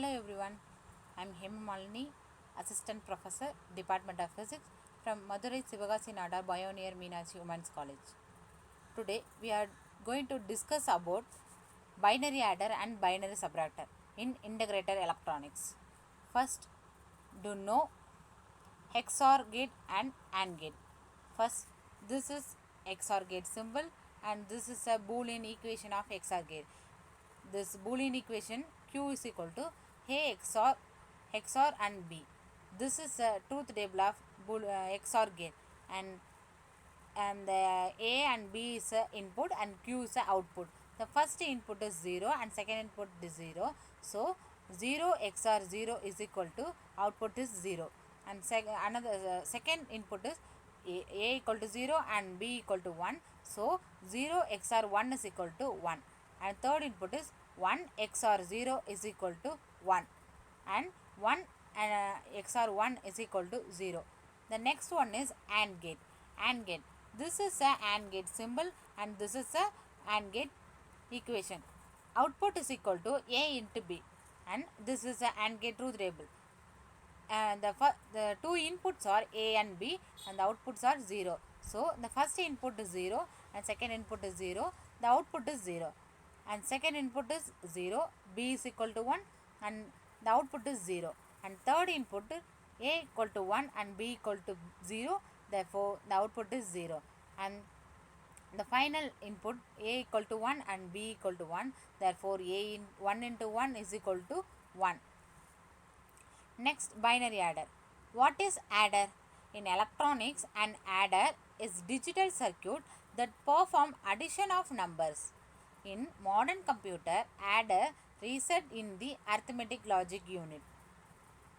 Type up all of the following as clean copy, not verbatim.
Hello everyone, I am Hemamalini, Assistant Professor, Department of Physics from Madurai Sivagasi Nadar Bioneer Meenachi Women's College. Today we are going to discuss about binary adder and binary subtractor in integrated electronics. First, do know XOR gate and AND gate. First, this is XOR gate symbol and this is a Boolean equation of XOR gate. This Boolean equation Q is equal to A XOR and B. This is a truth table of XOR gate, and the A and B is a input and Q is a output. The first input is 0 and second input is 0. So 0 XOR 0 is equal to output is 0, and second input is A equal to 0 and B equal to 1. So 0 XOR 1 is equal to 1, and third input is 1 XOR 0 is equal to 1, and 1 XOR 1 is equal to 0. The next one is AND gate. AND gate. This is a AND gate symbol and this is a AND gate equation. Output is equal to A into B, and this is a AND gate truth table. And the two inputs are A and B and the outputs are 0. So the first input is 0 and second input is 0. The output is 0, and second input is 0, B is equal to 1 and the output is 0, and third input A equal to 1 and B equal to 0, therefore the output is 0, and the final input A equal to 1 and B equal to 1, therefore 1 into 1 is equal to 1. Next, binary adder. What is adder? In electronics, an adder is digital circuit that perform addition of numbers. In modern computer, adder reside in the arithmetic logic unit.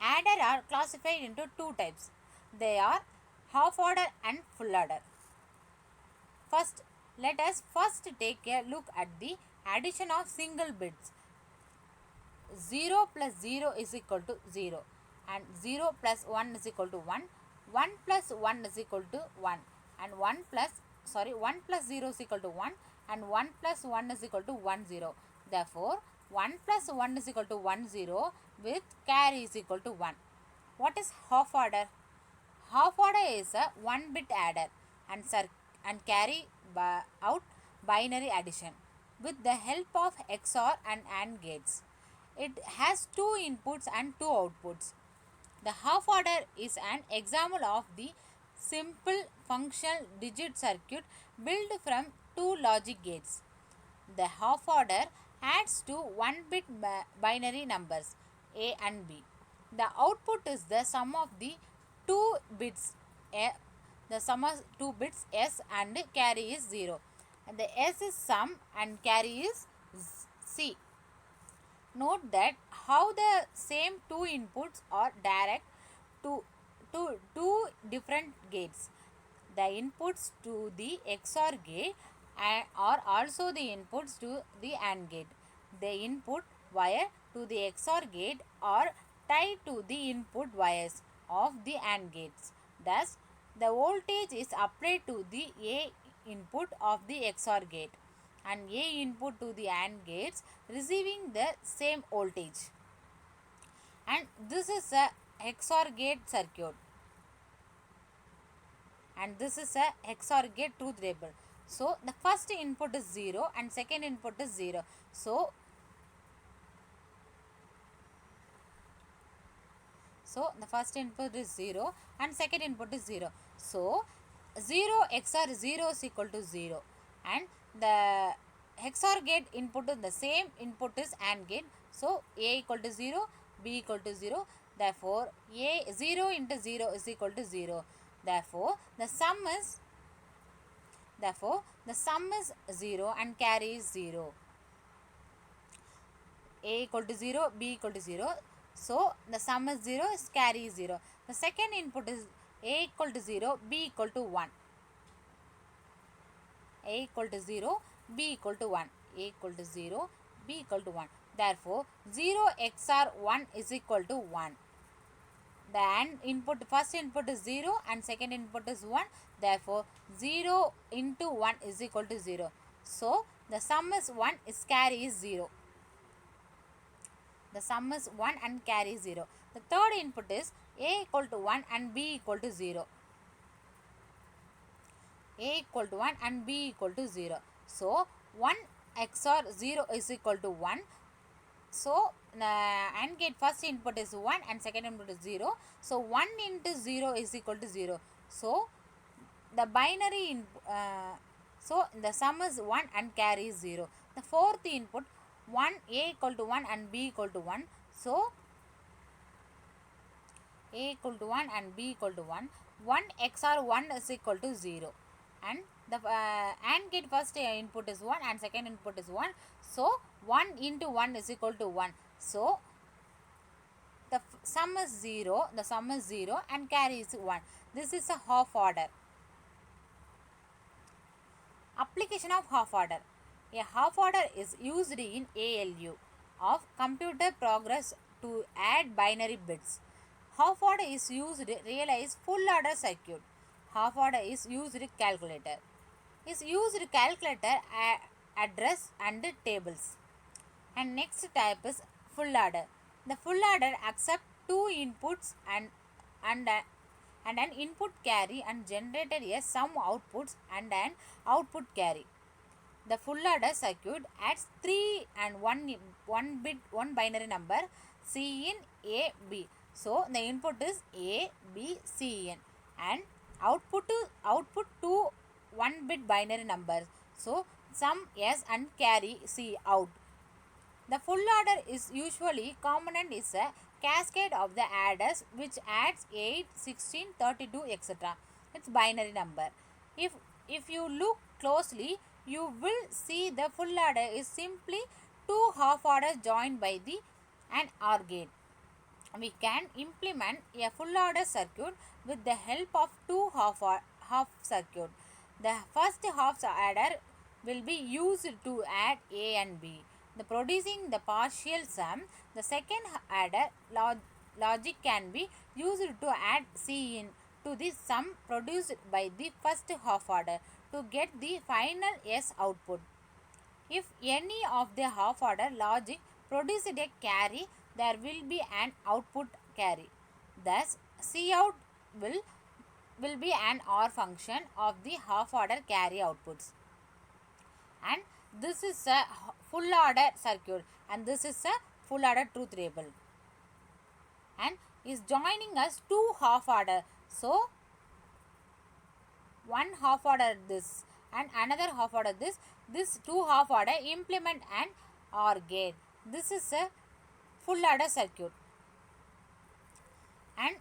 Adder are classified into two types. They are half order and full order. Let us first take a look at the addition of single bits. 0 plus 0 is equal to 0, and 0 plus 1 is equal to 1, 1 plus 1 is equal to 1, and 1 plus 0 is equal to 1, and 1 plus 1 is equal to 1 0. Therefore, 1 plus 1 is equal to 1 0 with carry is equal to 1. What is half order? Half order is a 1 bit adder and carry out binary addition with the help of XOR and AND gates. It has two inputs and two outputs. The half order is an example of the simple functional digit circuit built from two logic gates. The half order adds to 1 bit binary numbers A and B. The output is the sum of the two bits S and carry is 0, and the S is sum and carry is C. Note that how the same two inputs are direct to two different gates. The inputs to the XOR gate are also the inputs to the AND gate. The input wire to the XOR gate are tied to the input wires of the AND gates. Thus, the voltage is applied to the A input of the XOR gate and A input to the AND gates receiving the same voltage. And this is a XOR gate circuit, and this is a XOR gate truth table. So the first input is 0 and second input is 0. So the first input is 0 and second input is 0. So 0 XOR 0 is equal to 0, and the XOR gate input is the same input is AND gate. So A equal to 0, B equal to 0. Therefore 0 into 0 is equal to 0. Therefore the sum is 0 and carry is 0. A equal to 0, B equal to 0. So the sum is 0, carry is 0. The second input is A equal to 0, B equal to 1. A equal to 0, B equal to 1. A equal to 0, B equal to 1. Therefore 0 XOR 1 is equal to 1. The first input is 0 and second input is 1. Therefore 0 into 1 is equal to 0. So the sum is 1, carry is 0. The sum is 1 and carry 0. The third input is A equal to 1 and B equal to 0. A equal to 1 and B equal to 0. So 1 XOR 0 is equal to 1. So AND gate first input is 1 and second input is 0. So 1 into 0 is equal to 0. So the binary so the sum is 1 and carry is 0. The fourth input 1 A equal to 1 and B equal to 1. So A equal to 1 and B equal to 1. 1 XOR 1 is equal to 0. And the AND gate first input is 1 and second input is 1. So 1 into 1 is equal to 1. So the sum is 0. The sum is 0 and carry is 1. This is a half order. Application of half order. A half order is used in ALU of computer progress to add binary bits. Half order is used to realize full order circuit. Half order is used calculator. Is used calculator address and tables. And next type is full order. The full order accept two inputs and an input carry and generated a sum outputs and an output carry. The full order circuit adds 3 and 1 bit, one binary number C in A, B. So the input is A, B, C in, and output two 1 bit binary numbers. So sum S and carry C out. The full order is usually component is a cascade of the adders which adds 8, 16, 32, etc. It's binary number. If you look closely, you will see the full order is simply two half orders joined by the an OR gate. We can implement a full order circuit with the help of two half circuit. The first half adder will be used to add A and B, the producing the partial sum. The second adder logic can be used to add C in to the sum produced by the first half order to get the final S output. If any of the half order logic produces a carry, there will be an output carry. Thus, C out will be an OR function of the half order carry outputs. And this is a full order circuit and this is a full order truth table. And is joining us two half order. So, one half order this and another half order this. This two half order implement an OR gate. This is a full order circuit. And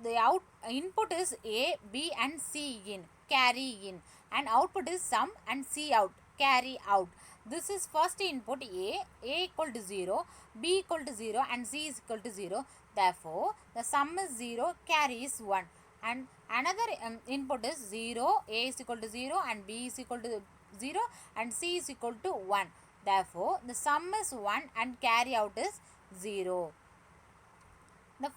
the input is A, B and C in, carry in, and output is sum and C out, carry out. This is first input A equal to 0, B equal to 0 and C is equal to 0. Therefore, the sum is 0, carry is 1. And another input is 0, A is equal to 0 and B is equal to 0 and C is equal to 1. Therefore, the sum is 1 and carry out is 0. The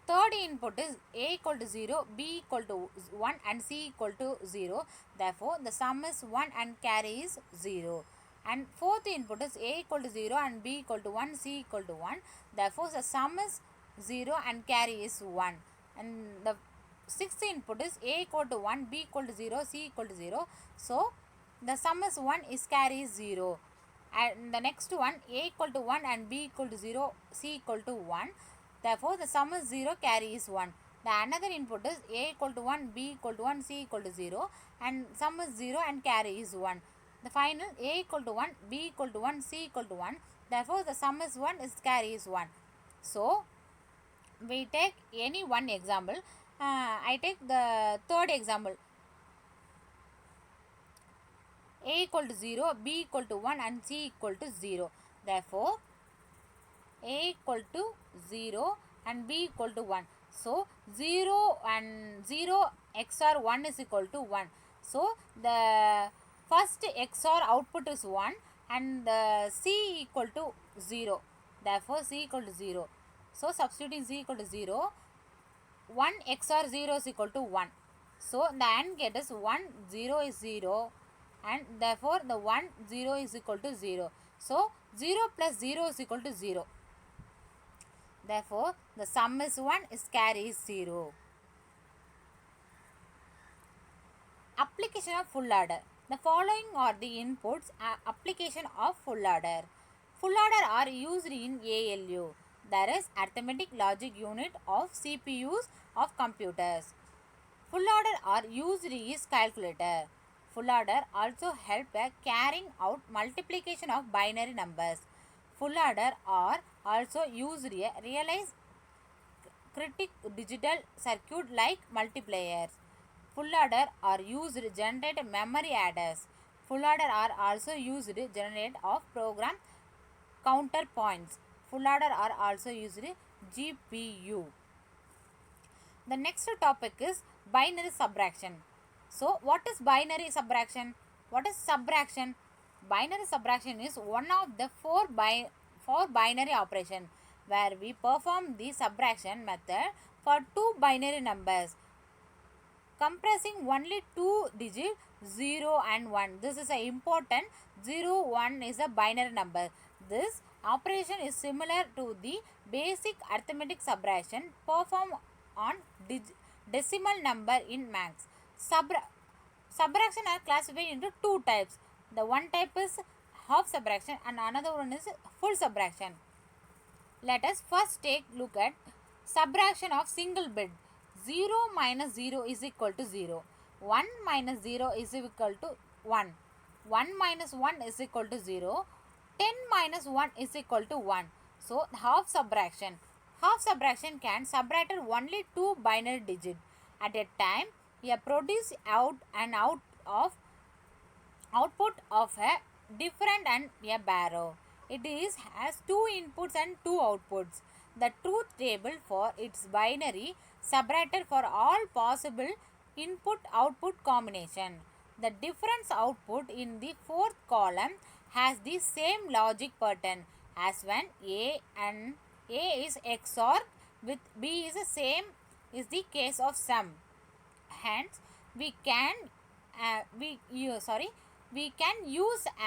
third input is A equal to 0, B equal to 1 and C equal to 0. Therefore, the sum is 1 and carry is 0. And fourth input is A equal to 0 and B equal to 1, C equal to 1. Therefore, the sum is 0 and carry is 1. And the sixth input is A equal to 1, B equal to 0, C equal to 0. So, the sum is 1 is carry is 0. And the next one A equal to 1 and B equal to 0, C equal to 1. Therefore, the sum is 0, carry is 1. The another input is A equal to 1, B equal to 1, C equal to 0 and sum is 0 and carry is 1. The final A equal to 1, B equal to 1, C equal to 1. Therefore, the sum is 1, is carry is 1. So, we take any one example. I take the third example. A equal to 0, B equal to 1 and C equal to 0. Therefore, A equal to 0 and B equal to 1. So, 0 and 0 XOR 1 is equal to 1. So, the first XOR output is 1 and the C equal to 0. Therefore, C equal to 0. So, substituting C equal to 0, 1 XOR 0 is equal to 1. So, the AND gate is 1, 0 is 0 and therefore, the 1, 0 is equal to 0. So 0 plus 0 is equal to 0. Therefore, the sum is 1, its carry is 0. Application of full adder. The following are the inputs application of full adder. Full adder are used in ALU, that is arithmetic logic unit of CPUs of computers. Full adder are used is calculator. Full adder also help carrying out multiplication of binary numbers. Full adder are also used realize critic digital circuit like multipliers. Full adder are used to generate memory adders. Full adder are also used to generate of program counter points. Full adder are also used in GPU. The next topic is binary subtraction. So, what is binary subtraction? What is subtraction? Binary subtraction is one of the four binary operation where we perform the subtraction method for two binary numbers compressing only two digits 0 and 1. This is a important 0, 1 is a binary number. This operation is similar to the basic arithmetic subtraction performed on decimal number in maths. Subtraction are classified into two types. The one type is half subtraction and another one is full subtraction. Let us first take look at subtraction of single bit. 0 minus 0 is equal to 0. 1 minus 0 is equal to 1. 1 minus 1 is equal to 0. 10 minus 1 is equal to 1. So, half subtraction. Half subtraction can subtract only two binary digits. At a time, a produce out and out of output of a different and a barrow. It is has two inputs and two outputs. The truth table for its binary subtracted for all possible input-output combination. The difference output in the fourth column has the same logic pattern as when A and A is XOR with B is the same is the case of sum. Hence, we can use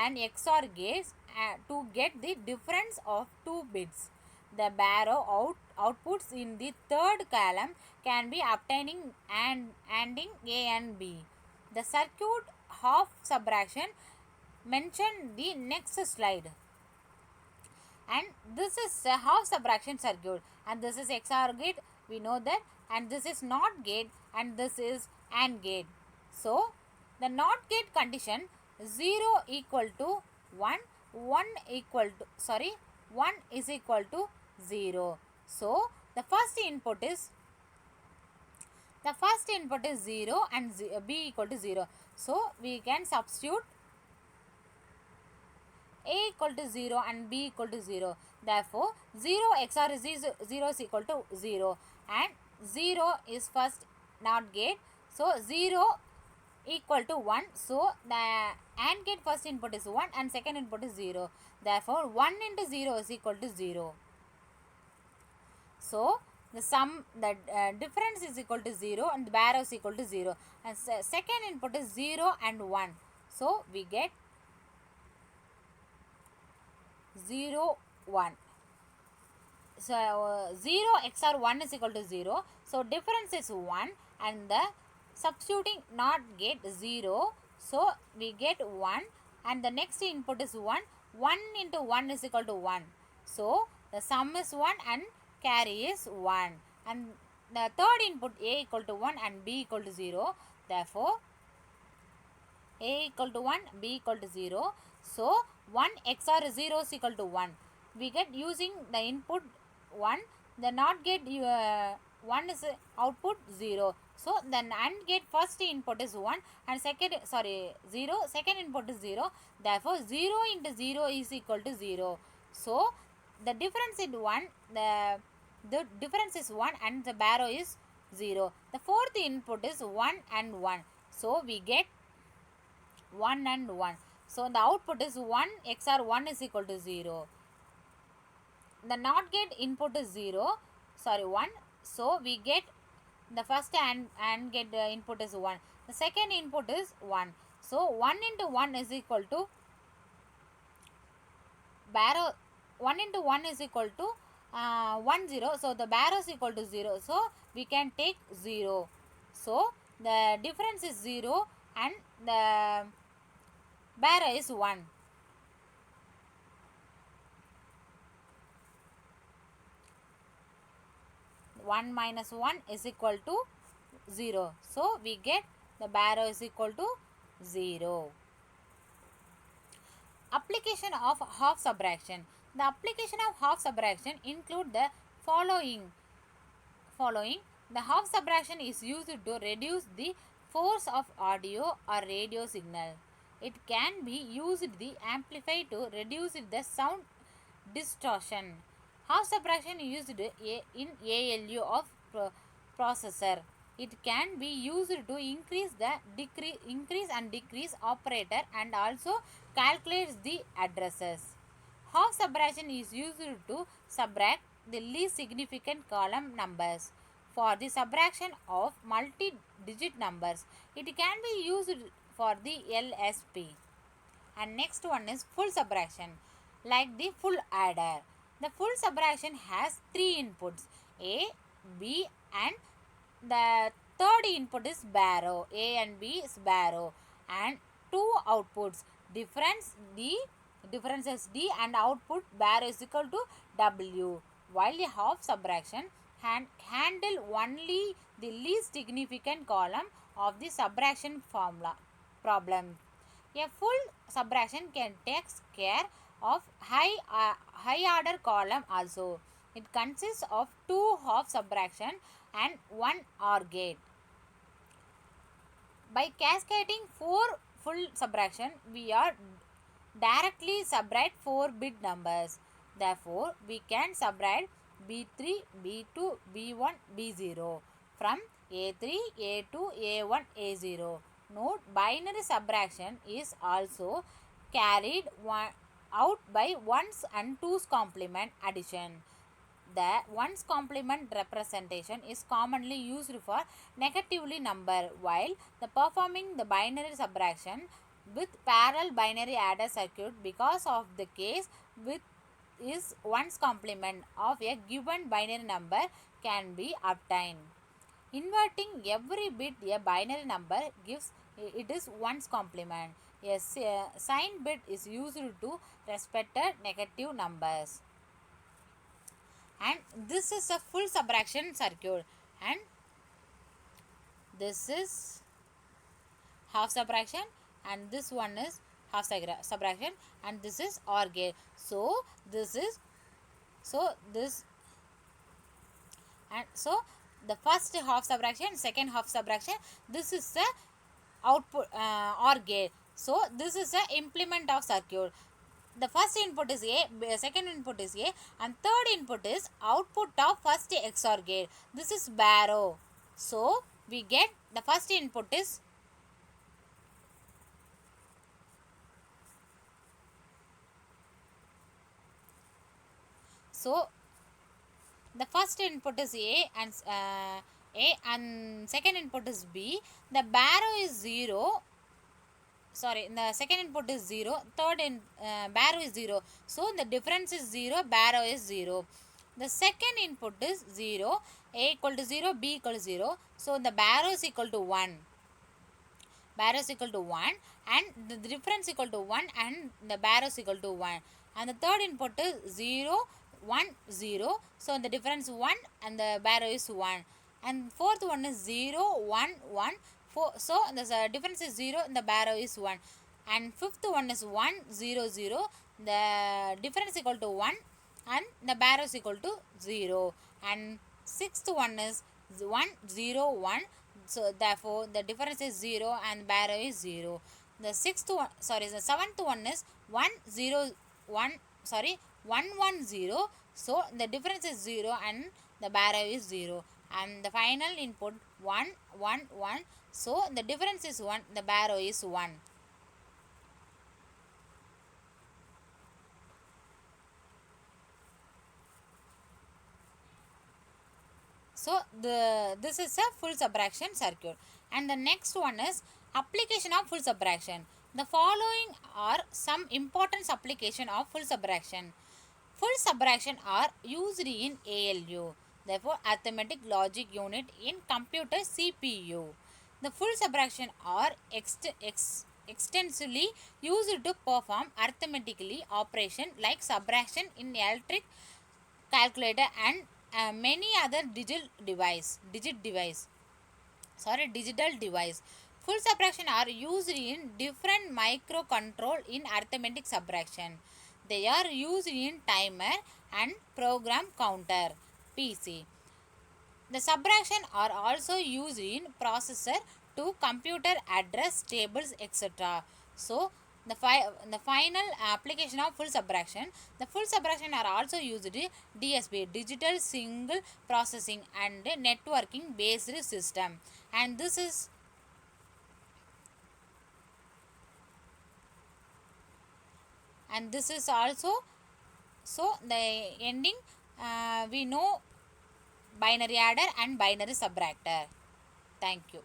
an XOR gate to get the difference of two bits. The barrow outputs in the third column can be obtaining and ANDing A and B. The circuit half subtraction mentioned the next slide. And this is a half subtraction circuit, and this is XOR gate, we know that, and this is NOT gate, and this is AND gate. So, the NOT gate condition 0 equal to 1, 1 is equal to 0. So, the first input is 0 and B equal to 0. So, we can substitute A equal to 0 and B equal to 0. Therefore, 0 XOR 0 is equal to 0 and 0 is first NOT gate. So, 0 equal to 1. So, the AND gate first input is 1 and second input is 0. Therefore, 1 into 0 is equal to 0. So, the difference is equal to 0 and the barrow is equal to 0. And second input is 0 and 1. So, we get 0, 1. So, 0 XOR 1 is equal to 0. So, difference is 1 and the substituting NOT gate 0. So, we get 1 and the next input is 1. 1 into 1 is equal to 1. So, the sum is 1 and carry is 1. And the third input A equal to 1 and B equal to 0. Therefore, A equal to 1, B equal to 0. So, 1 XOR 0 is equal to 1. We get using the input 1, the NOT gate 1 is output 0. So, the AND gate first input is 1 and 0, second input is 0. Therefore, 0 into 0 is equal to 0. So, the difference is 1, the difference is 1 and the barrow is 0. The fourth input is 1 and 1. So, we get 1 and 1. So, the output is 1 XOR 1 is equal to 0. The NOT gate input is 1. So, we get the first AND gate input is 1. The second input is 1. So, 1 into 1 is equal to barrow 1 into 1 is equal to 1 0, so the barrow is equal to 0, so we can take 0, so the difference is 0 and the barrow is 1. One minus 1 is equal to 0, so we get the barrow is equal to 0. Application of half subtraction. The application of half subtraction include the following. The half subtraction is used to reduce the force of audio or radio signal. It can be used to amplify to reduce the sound distortion. Half subtraction used in ALU of processor. It can be used to increase and decrease operator and also calculates the addresses. Half subtraction is used to subtract the least significant column numbers. For the subtraction of multi-digit numbers, it can be used for the LSP. And next one is full subtraction, like the full adder. The full subtraction has three inputs, A, B and the third input is barrow. A and B is barrow, and two outputs, difference is D and output barrow is equal to W. While the half subtraction handle only the least significant column of the subtraction problem. A full subtraction can take care of high order column also. It consists of two half subtraction and one OR gate. By cascading four full subtraction, we are directly subtract 4-bit numbers. Therefore, we can subtract B3, B2, B1, B0 from A3, A2, A1, A0. Note, binary subtraction is also carried out by ones and twos complement addition. The ones complement representation is commonly used for negatively number, while the performing the binary subtraction with parallel binary adder circuit because of the case with is ones complement of a given binary number can be obtained. Inverting every bit a binary number gives it is ones complement. A sign bit is used to respected negative numbers. And this is a full subtraction circuit, and this is half subtraction, and this one is half subtraction, and this is OR gate. So this and so the first half subtraction, second half subtraction, this is the output OR gate. So this is the implement of circuit. The first input is A, second input is A, and third input is output of first XOR gate. This is barrow. So we get the first input is the first input is A and second input is B. The barrow is 0. Sorry, the second input is 0, third barrow is 0, so the difference is 0, barrow is 0. The second input is 0, A equal to 0, B equal to 0, so the barrow is equal to 1. Barrow is equal to 1 and the difference equal to 1 and the barrow is equal to 1. And the third input is 0, 1, 0, so the difference 1 and the barrow is 1. And fourth one is 0, 1, 1. So the difference is 0 and the barrow is 1. And fifth one is 1, 0, 0. The difference equal to 1 and the barrow is equal to 0. And sixth one is 1, 0, 1. So therefore the difference is 0 and barrow is 0. The seventh one is 1, 0, 1. 1, 1, 0. So the difference is 0 and the barrow is 0. And the final input 1, 1, 1. So the difference is 1, the barrow is 1. So this is a full subtraction circuit. And the next one is application of full subtraction. The following are some important application of full subtraction. Full subtraction are used in ALU, therefore arithmetic logic unit in computer CPU. The full subtraction are extensively used to perform arithmetically operation like subtraction in electric calculator and many other digital device. Full subtraction are used in different microcontrol in arithmetic subtraction. They are used in timer and program counter PC. The subtraction are also used in processor to computer address tables, etc. So the final application of full subtraction, the full subtraction are also used in DSP, digital single processing and networking based system, and this is also, so the ending, we know binary adder and binary subtractor. Thank you.